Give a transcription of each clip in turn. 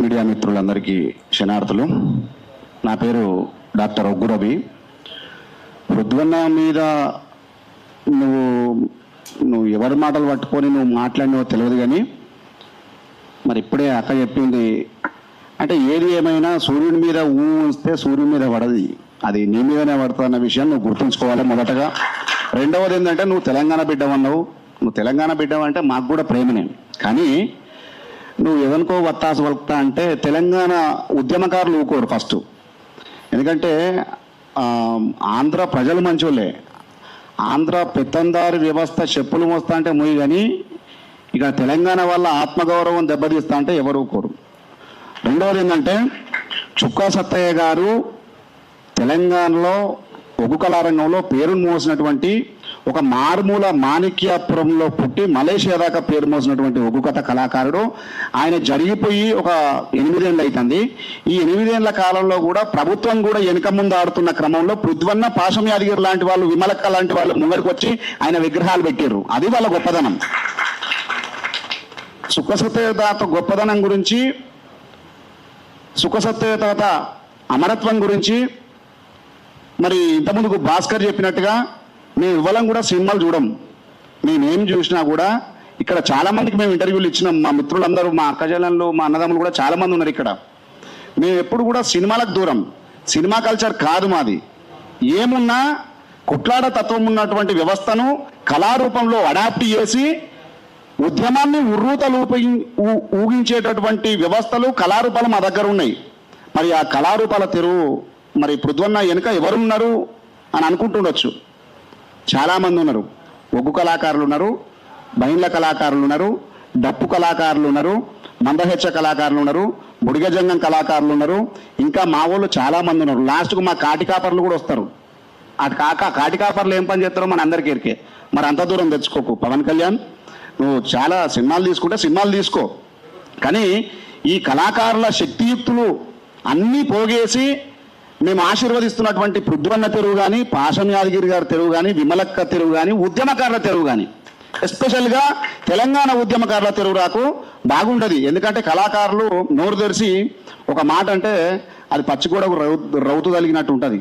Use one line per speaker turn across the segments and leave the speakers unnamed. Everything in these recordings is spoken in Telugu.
మీడియా మిత్రులందరికీ క్షణార్థులు. నా పేరు డాక్టర్ ఒగ్గు రవి. పృథ్వన్న మీద నువ్వు ఎవరి మాటలు పట్టుకొని నువ్వు మాట్లాడినవో తెలియదు, కానీ మరి ఇప్పుడే అక్క చెప్పింది అంటే ఏది ఏమైనా సూర్యుడి మీద ఉంచితే సూర్యుడి మీద పడది, అది నీ మీదనే పడుతుంది అన్న విషయం నువ్వు గుర్తుంచుకోవాలి మొదటగా. రెండవది ఏంటంటే నువ్వు తెలంగాణ బిడ్డవన్నావు. నువ్వు తెలంగాణ బిడ్డవంటే మాకు కూడా ప్రేమనే, కానీ నువ్వు ఎవరికో వత్తాసు వలుపుతా అంటే తెలంగాణ ఉద్యమకారులు ఊకోరు ఫస్ట్. ఎందుకంటే ఆంధ్ర ప్రజలు మంచోళ్ళే, ఆంధ్ర పెత్తందారి వ్యవస్థ చెప్పులు మోస్తా అంటే మొయ్యి, కానీ ఇక తెలంగాణ వల్ల ఆత్మగౌరవం దెబ్బతీస్తా అంటే ఎవరు ఊకోరు. రెండవది ఏంటంటే చుక్కా సత్తయ్య గారు తెలంగాణలో ఒగ్గు కళారంగంలో పేరును మోసినటువంటి ఒక మారుమూల మాణిక్యాపురంలో పుట్టి మలేషియా దాకా పేరు మోసినటువంటి ఒగ్గు కథ కళాకారుడు. ఆయన జరిగిపోయి ఒక 8 ఏళ్ళు అవుతుంది. ఈ 8 ఏళ్ల కాలంలో కూడా ప్రభుత్వం కూడా వెనుక ముందు ఆడుతున్న క్రమంలో పృథ్వన్న, పాశం యాదగిరి లాంటి వాళ్ళు, విమలక్క లాంటి వాళ్ళు ముంగడికి వచ్చి ఆయన విగ్రహాలు పెట్టారు. అది వాళ్ళ గొప్పదనం. సుఖసత్య తాత గొప్పదనం గురించి, సుఖసత్య తాత అమరత్వం గురించి మరి ఇంతకుముందుకు భాస్కర్ చెప్పినట్టుగా మేము ఇవ్వలం కూడా సినిమాలు చూడం. మేమేం చూసినా కూడా ఇక్కడ చాలామందికి మేము ఇంటర్వ్యూలు ఇచ్చినాం. మా మిత్రులందరూ, మా అక్కజనులు, మా అన్నదమ్ములు కూడా చాలామంది ఉన్నారు ఇక్కడ. మేము ఎప్పుడు కూడా సినిమాలకు దూరం, సినిమా కల్చర్ కాదు మాది. ఏమున్నా కుట్లాడ తత్వం ఉన్నటువంటి వ్యవస్థను కళారూపంలో అడాప్ట్ చేసి ఉద్యమాన్ని ఊగించేటటువంటి వ్యవస్థలు, కళారూపాలు మా దగ్గర ఉన్నాయి. మరి ఆ కళారూపాల తెరువు మరి పృథ్వన్న వెనుక ఎవరున్నారు అని అనుకుంటుండొచ్చు. చాలామంది ఉన్నారు. ఒగ్గు కళాకారులు ఉన్నారు, బైన్ల కళాకారులు ఉన్నారు, డప్పు కళాకారులు ఉన్నారు, మందహెచ్చ కళాకారులు ఉన్నారు, బుడిగజంగం కళాకారులు ఉన్నారు, ఇంకా మా వాళ్ళు చాలామంది ఉన్నారు. లాస్ట్కు మా కాటికాపర్లు కూడా వస్తారు. అటు కాటికాపర్లు ఏం పని చేస్తారో మన అందరికీ ఎరికే. మరి అంత దూరం తెచ్చుకోకు పవన్ కళ్యాణ్. నువ్వు చాలా సినిమాలు తీసుకుంటే సినిమాలు తీసుకో, కానీ ఈ కళాకారుల శక్తియుక్తులు అన్నీ పోగేసి మేము ఆశీర్వదిస్తున్నటువంటి పృథ్వన్న తెరువు కానీ, పాశం యాదగిరి గారి తెరువు కానీ, విమలక్క తెరువు కానీ, ఉద్యమకారుల తెరువు కానీ, ఎస్పెషల్గా తెలంగాణ ఉద్యమకారుల తెరువు రాకు బాగుంటుంది. ఎందుకంటే కళాకారులు నోరు తెరిచి ఒక మాట అంటే అది పచ్చిగూడకు రౌతు కలిగినట్టు ఉంటుంది.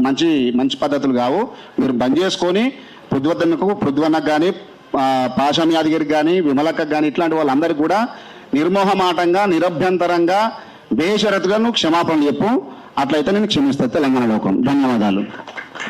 మంచి పద్ధతులు కావు. మీరు బంద్ చేసుకొని పృథ్వన్నకు కానీ, పాశం యాదగిరికి కానీ, విమలక్కకు కానీ ఇట్లాంటి వాళ్ళందరికీ కూడా నిర్మోహమాటంగా, నిరభ్యంతరంగా, బేషరతుగా నువ్వు క్షమాపణ చెప్పు. అట్లయితే నేను క్షమిస్తాను తెలంగాణ లోకం. ధన్యవాదాలు.